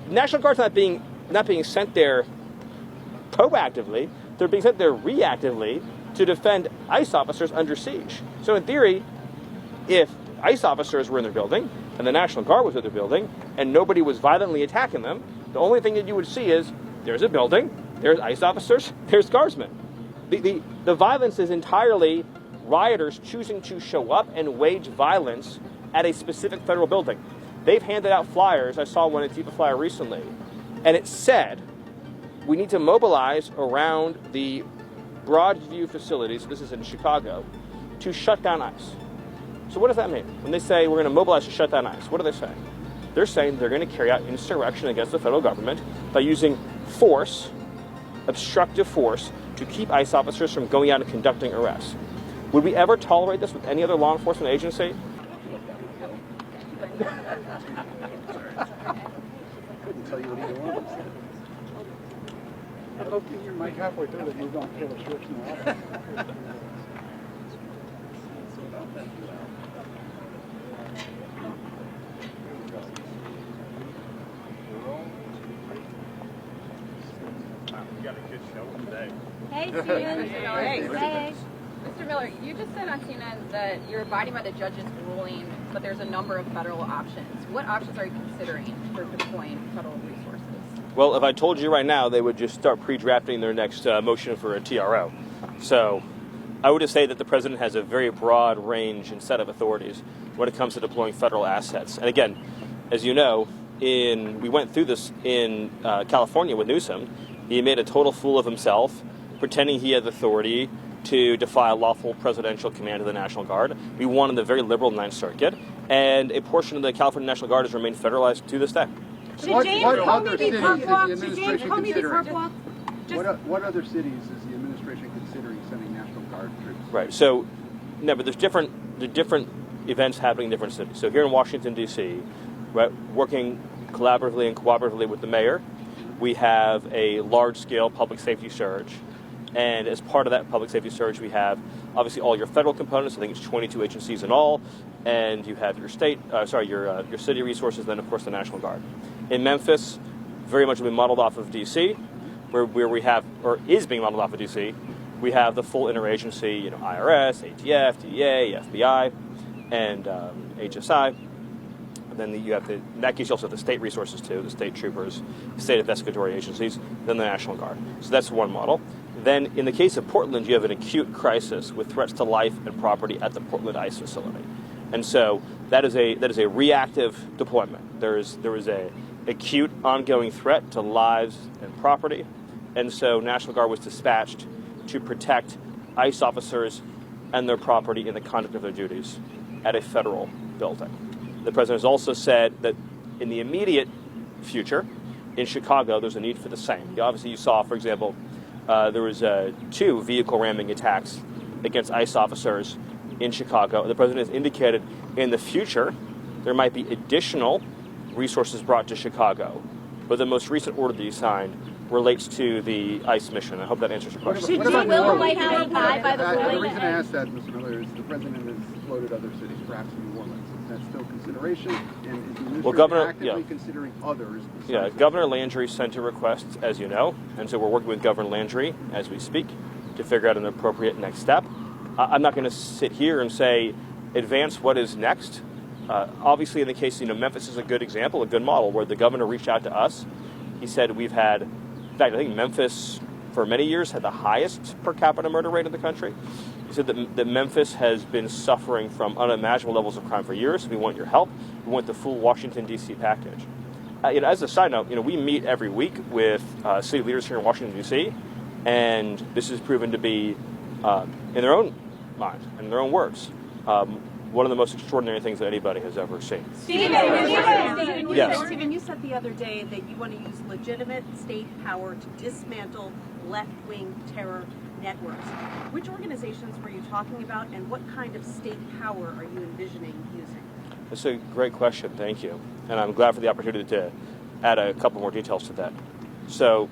National Guard's not being sent there proactively. They're being sent there reactively to defend ICE officers under siege. So in theory, if ICE officers were in their building and the National Guard was in their building and nobody was violently attacking them, the only thing that you would see is there's a building, there's ICE officers, there's guardsmen. The violence is entirely rioters choosing to show up and wage violence at a specific federal building. They've handed out flyers. I saw one Antifa flyer recently, and it said, we need to mobilize around the Broadview facilities, this is in Chicago, to shut down ICE. So what does that mean? When they say we're going to mobilize to shut down ICE, what are they saying? They're saying they're going to carry out insurrection against the federal government by using force, obstructive force, to keep ICE officers from going out and conducting arrests. Would we ever tolerate this with any other law enforcement agency? Couldn't tell you what either one was. Okay, you're Mike halfway through it, moved on to Taylor Swift now. We got a good show today. Hey, Steven. Hey. Mr. Miller, you just said on CNN that you're abiding by the judge's ruling, but there's a number of federal options. What options are you considering for deploying federal resources? Well, if I told you right now, they would just start pre-drafting their next motion for a TRO. So I would just say that the president has a very broad range and set of authorities when it comes to deploying federal assets. And again, as you know, we went through this in California with Newsom. He made a total fool of himself, pretending he had authority to defy lawful presidential command of the National Guard. We won in the very liberal Ninth Circuit, and a portion of the California National Guard has remained federalized to this day. What other cities is the administration considering sending National Guard troops? Right. So, no, but there's different events happening in different cities. So here in Washington, D.C., right, working collaboratively and cooperatively with the mayor, we have a large-scale public safety surge. And as part of that public safety surge, we have obviously all your federal components. I think it's 22 agencies in all, and you have your your city resources, and then of course the National Guard. In Memphis, very much will be modeled off of D.C., where we have, or is being modeled off of D.C. We have the full interagency, IRS, ATF, DEA, FBI, and HSI. And then you have in that case, you also have the state resources too, the state troopers, state investigatory agencies, then the National Guard. So that's one model. Then in the case of Portland, you have an acute crisis with threats to life and property at the Portland ICE facility. And so that is a reactive deployment. There is a acute ongoing threat to lives and property. And so National Guard was dispatched to protect ICE officers and their property in the conduct of their duties at a federal building. The president has also said that in the immediate future, in Chicago, there's a need for the same. Obviously, you saw, for example, there was 2 vehicle ramming attacks against ICE officers in Chicago. The president has indicated in the future there might be additional resources brought to Chicago, but the most recent order that he signed relates to the ICE mission. I hope that answers your question. Will the White House abide by the ruling? The reason I asked that, Mr. Miller, is the president has floated other cities, perhaps New Orleans. Is that still consideration? And is the administration actively considering others? Yeah, Governor Landry sent a request, as you know, and so we're working with Governor Landry as we speak to figure out an appropriate next step. I'm not going to sit here and say advance what is next. Obviously, in the case, Memphis is a good example, a good model, where the governor reached out to us. He said we've had, in fact, I think Memphis for many years had the highest per capita murder rate in the country. He said that Memphis has been suffering from unimaginable levels of crime for years. We want your help. We want the full Washington, D.C. package. As a side note, we meet every week with city leaders here in Washington, D.C., and this has proven to be, in their own mind, in their own words, one of the most extraordinary things that anybody has ever seen. Steven, yes. Steven, you said the other day that you want to use legitimate state power to dismantle left-wing terror networks. Which organizations were you talking about, and what kind of state power are you envisioning using? That's a great question. Thank you. And I'm glad for the opportunity to add a couple more details to that. So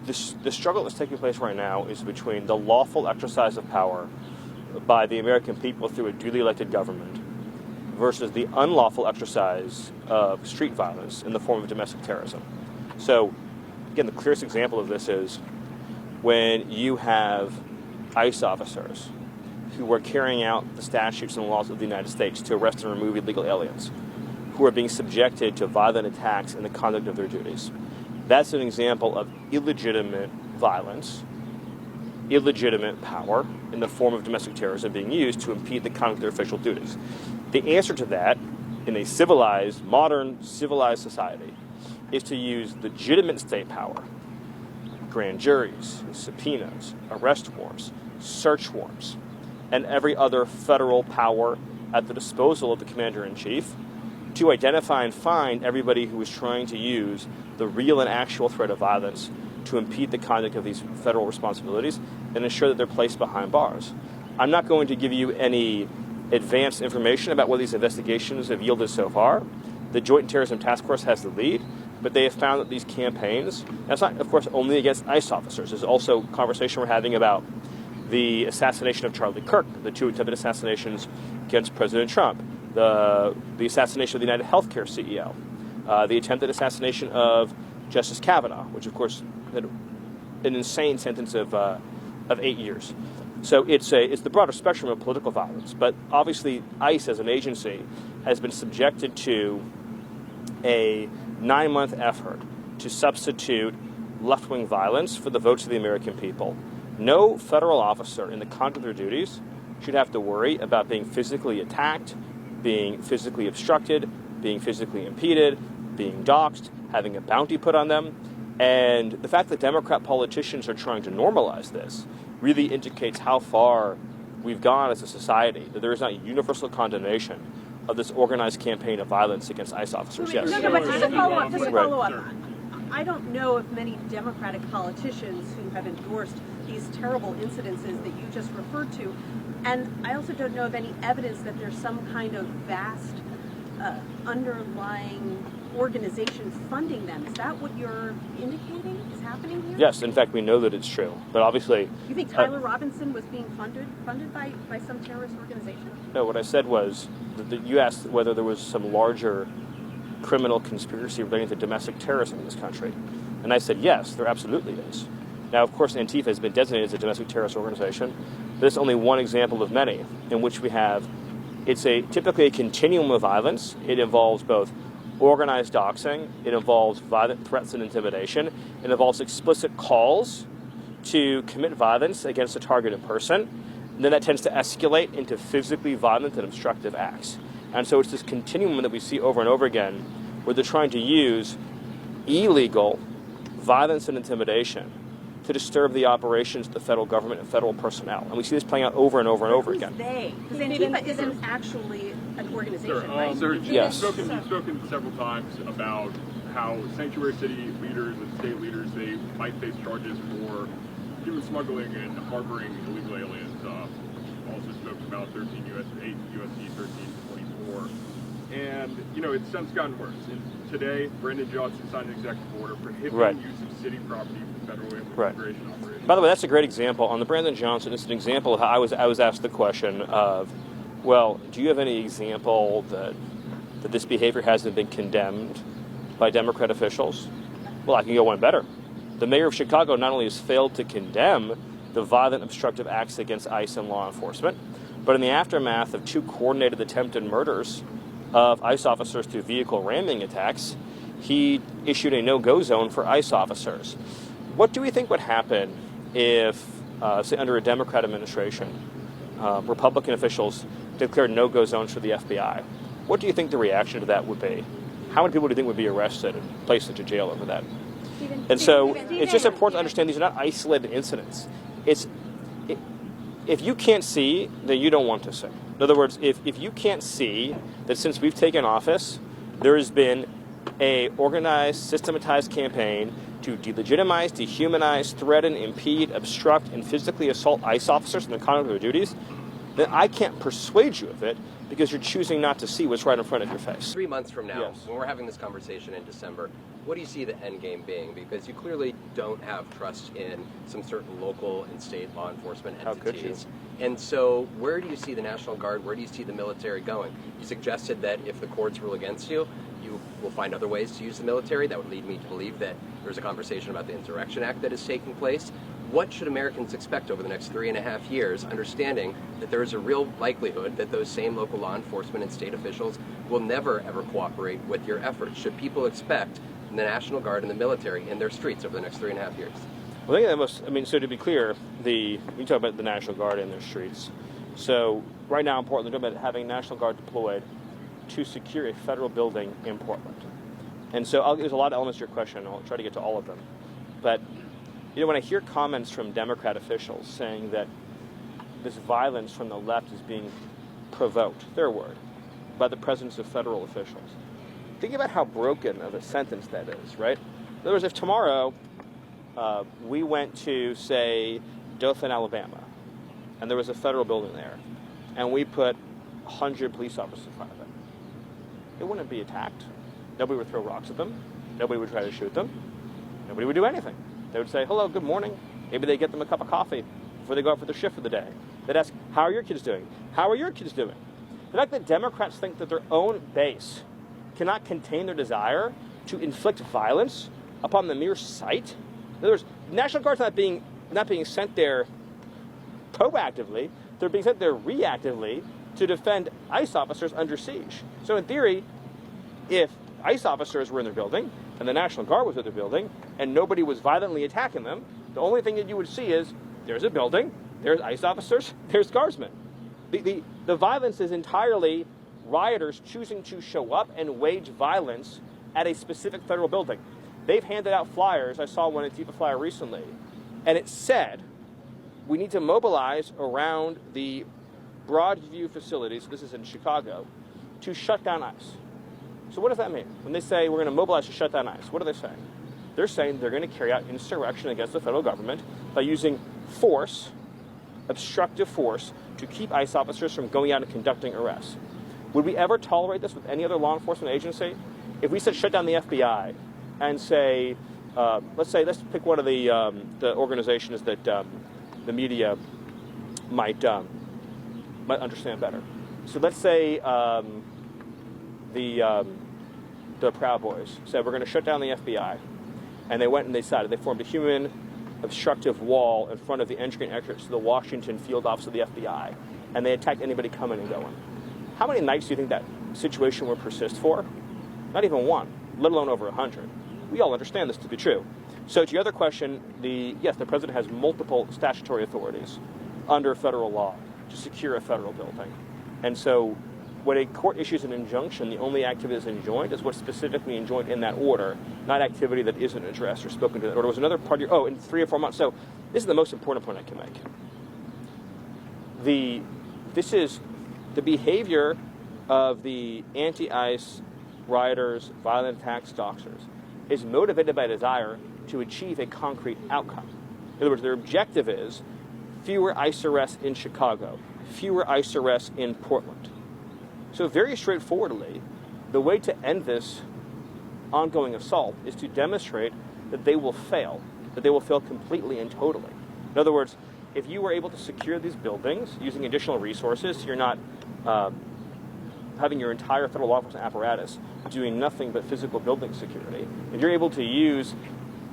the struggle that's taking place right now is between the lawful exercise of power by the American people through a duly elected government versus the unlawful exercise of street violence in the form of domestic terrorism. So, again, the clearest example of this is when you have ICE officers who are carrying out the statutes and laws of the United States to arrest and remove illegal aliens, who are being subjected to violent attacks in the conduct of their duties. That's an example of illegitimate violence, illegitimate power in the form of domestic terrorism being used to impede the conduct of their official duties. The answer to that, in a civilized, modern, civilized society, is to use legitimate state power, grand juries, subpoenas, arrest warrants, search warrants, and every other federal power at the disposal of the commander-in-chief to identify and find everybody who is trying to use the real and actual threat of violence to impede the conduct of these federal responsibilities and ensure that they're placed behind bars. I'm not going to give you any advanced information about what these investigations have yielded so far. The Joint Terrorism Task Force has the lead, but they have found that these campaigns, that's not, of course, only against ICE officers. There's also conversation we're having about the assassination of Charlie Kirk, the 2 attempted assassinations against President Trump, the assassination of the United Healthcare CEO, the attempted assassination of Justice Kavanaugh, which, of course, had an insane sentence of 8 years. So it's the broader spectrum of political violence. But obviously, ICE as an agency has been subjected to a 9-month effort to substitute left-wing violence for the votes of the American people. No federal officer in the conduct of their duties should have to worry about being physically attacked, being physically obstructed, being physically impeded, being doxxed, having a bounty put on them. And the fact that Democrat politicians are trying to normalize this really indicates how far we've gone as a society, that there is not universal condemnation of this organized campaign of violence against ICE officers. Yes. No, but just to follow up. I don't know of many Democratic politicians who have endorsed these terrible incidences that you just referred to. And I also don't know of any evidence that there's some kind of vast underlying organization funding them. Is that what you're indicating is happening here? Yes, in fact, we know that it's true. But obviously... You think Tyler Robinson was being funded by some terrorist organization? No, what I said was that you asked whether there was some larger criminal conspiracy relating to domestic terrorism in this country. And I said, yes, there absolutely is. Now, of course, Antifa has been designated as a domestic terrorist organization. This is only one example of many in which we have, it's typically a continuum of violence. It involves both organized doxing, it involves violent threats and intimidation, it involves explicit calls to commit violence against a targeted person, and then that tends to escalate into physically violent and obstructive acts. And so it's this continuum that we see over and over again where they're trying to use illegal violence and intimidation to disturb the operations of the federal government and federal personnel. And we see this playing out over and over and over again. They? Because Antifa isn't actually an organization, right? Sir, yes. You've spoken several times about how sanctuary city leaders and state leaders, they might face charges for human smuggling and harboring illegal aliens. Also spoke about 8 U.S.C. 1324. And, it's since gotten worse. And today, Brandon Johnson signed an executive order prohibiting use of city property for federal immigration operations. By the way, that's a great example. On the Brandon Johnson, it's an example of how I was asked the question of, well, do you have any example that this behavior hasn't been condemned by Democrat officials? Well, I can go one better. The mayor of Chicago not only has failed to condemn the violent obstructive acts against ICE and law enforcement, but in the aftermath of 2 coordinated attempted murders of ICE officers through vehicle ramming attacks, he issued a no-go zone for ICE officers. What do we think would happen if, say, under a Democrat administration, Republican officials declared no-go zones for the FBI? What do you think the reaction to that would be? How many people do you think would be arrested and placed into jail over that? And so it's just important to understand these are not isolated incidents. If you can't see, then you don't want to see. In other words, if you can't see that since we've taken office, there has been a organized, systematized campaign to delegitimize, dehumanize, threaten, impede, obstruct, and physically assault ICE officers in the conduct of their duties, then I can't persuade you of it because you're choosing not to see what's right in front of your face. 3 months from now, Yes. when we're having this conversation in December, what do you see the end game being? Because you clearly don't have trust in some certain local and state law enforcement How could you? entities. And so where do you see the National Guard, where do you see the military going? You suggested that if the courts rule against you, you will find other ways to use the military. That would lead me to believe that there's a conversation about the Insurrection Act that is taking place. What should Americans expect over the next 3.5 years, understanding that there is a real likelihood that those same local law enforcement and state officials will never, ever cooperate with your efforts? Should people expect the National Guard and the military in their streets over the next 3.5 years? Well, I think so to be clear, we talk about the National Guard in their streets. So right now in Portland, we're talking about having National Guard deployed to secure a federal building in Portland. And so there's a lot of elements to your question. I'll try to get to all of them. But when I hear comments from Democrat officials saying that this violence from the left is being provoked, their word, by the presence of federal officials, think about how broken of a sentence that is, right? In other words, if tomorrow we went to, say, Dothan, Alabama, and there was a federal building there, and we put 100 police officers in front of it, it wouldn't be attacked. Nobody would throw rocks at them. Nobody would try to shoot them. Nobody would do anything. They would say, hello, good morning. Maybe they get them a cup of coffee before they go out for their shift for the day. They'd ask, how are your kids doing? How are your kids doing? The fact that Democrats think that their own base cannot contain their desire to inflict violence upon the mere sight. In other words, the National Guard's not being sent there proactively. They're being sent there reactively to defend ICE officers under siege. So in theory, if ICE officers were in their building and the National Guard was in their building and nobody was violently attacking them, the only thing that you would see is there's a building, there's ICE officers, there's guardsmen. The violence is entirely rioters choosing to show up and wage violence at a specific federal building. They've handed out flyers. I saw one Antifa flyer recently, and it said, we need to mobilize around the Broadview facilities, this is in Chicago, to shut down ICE. So what does that mean? When they say we're going to mobilize to shut down ICE, what are they saying? They're saying they're going to carry out insurrection against the federal government by using force, obstructive force, to keep ICE officers from going out and conducting arrests. Would we ever tolerate this with any other law enforcement agency? If we said shut down the FBI and say, let's pick one of the organizations that the media might understand better. So let's say the Proud Boys said we're going to shut down the FBI, and they went and they formed a human obstructive wall in front of the entry and exit to the Washington field office of the FBI, and they attacked anybody coming and going. How many nights do you think that situation would persist for? Not even one, let alone over 100. We all understand this to be true. So to your other question, yes, the president has multiple statutory authorities under federal law to secure a federal building. And so when a court issues an injunction, the only activity that's enjoined is what's specifically enjoined in that order, not activity that isn't addressed or spoken to that order. Was another part of in 3 or 4 months. So this is the most important point I can make. This is the behavior of the anti-ICE rioters, violent attack stalkers, is motivated by a desire to achieve a concrete outcome. In other words, their objective is fewer ICE arrests in Chicago, fewer ICE arrests in Portland. So very straightforwardly, the way to end this ongoing assault is to demonstrate that they will fail completely and totally. In other words, if you were able to secure these buildings using additional resources, you're not having your entire federal law enforcement apparatus doing nothing but physical building security. If you're able to use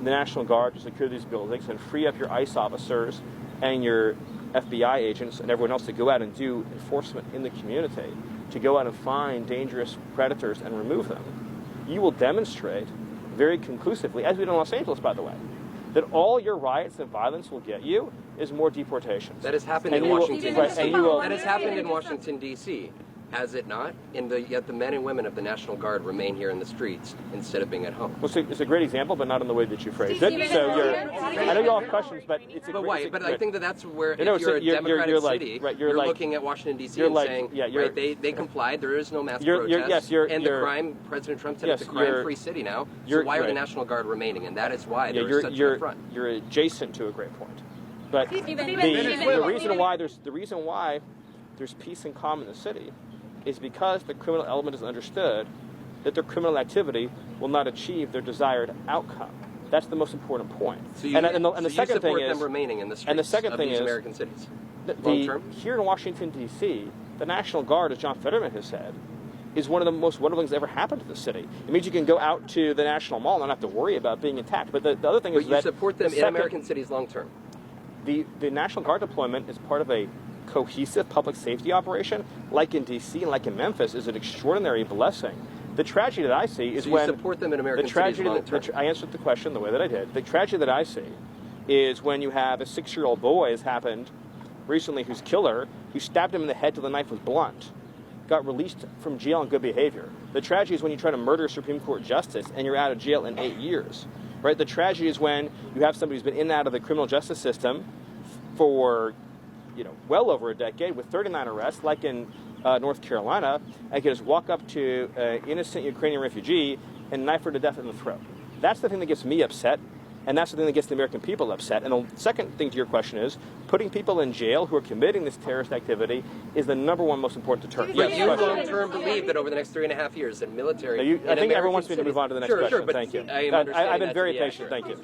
the National Guard to secure these buildings and free up your ICE officers and your FBI agents and everyone else to go out and do enforcement in the community, to go out and find dangerous predators and remove them, you will demonstrate very conclusively, as we did in Los Angeles, by the way, that all your riots and violence will get you is more deportations. That has happened in Washington, D.C. That has happened in Washington, D.C., has it not? Yet the men and women of the National Guard remain here in the streets instead of being at home. Well, it's a great example, but not in the way that you phrased it. So I know you all have questions, but it's a great. But I think that's where, if you're a democratic city, you're looking at Washington, D.C. and saying, they complied, there is no mass protest, and the crime, President Trump said it's a crime-free city now, so why are the National Guard remaining? And that is why there's such an affront. You're adjacent to a great point. But the reason why there's peace and calm in the city is because the criminal element is understood that their criminal activity will not achieve their desired outcome. That's the most important point. So you support them remaining in the streets of these American cities? long-term? Here in Washington, D.C., the National Guard, as John Fetterman has said, is one of the most wonderful things that ever happened to the city. It means you can go out to the National Mall and not have to worry about being attacked. But the other thing is that... But you support them in American cities long-term. The National Guard deployment is part of a cohesive public safety operation, like in D.C. and like in Memphis, is an extraordinary blessing. The tragedy that I see is when... you support them in American cities long-term. I answered the question the way that I did. The tragedy that I see is when you have a 6-year-old boy, has happened recently, whose killer, who stabbed him in the head till the knife was blunt, got released from jail on good behavior. The tragedy is when you try to murder a Supreme Court justice and you're out of jail in 8 years. Right? The tragedy is when you have somebody who's been in and out of the criminal justice system for, well over a decade with 39 arrests, like in North Carolina, and can just walk up to an innocent Ukrainian refugee and knife her to death in the throat. That's the thing that gets me upset, and that's the thing that gets the American people upset. And the second thing to your question is, putting people in jail who are committing this terrorist activity is the number one most important deterrent. But you long-term believe that over the next 3.5 years, the military... I think everyone wants me to move on to the next question. Sure, but thank you. I've been very patient. Thank you.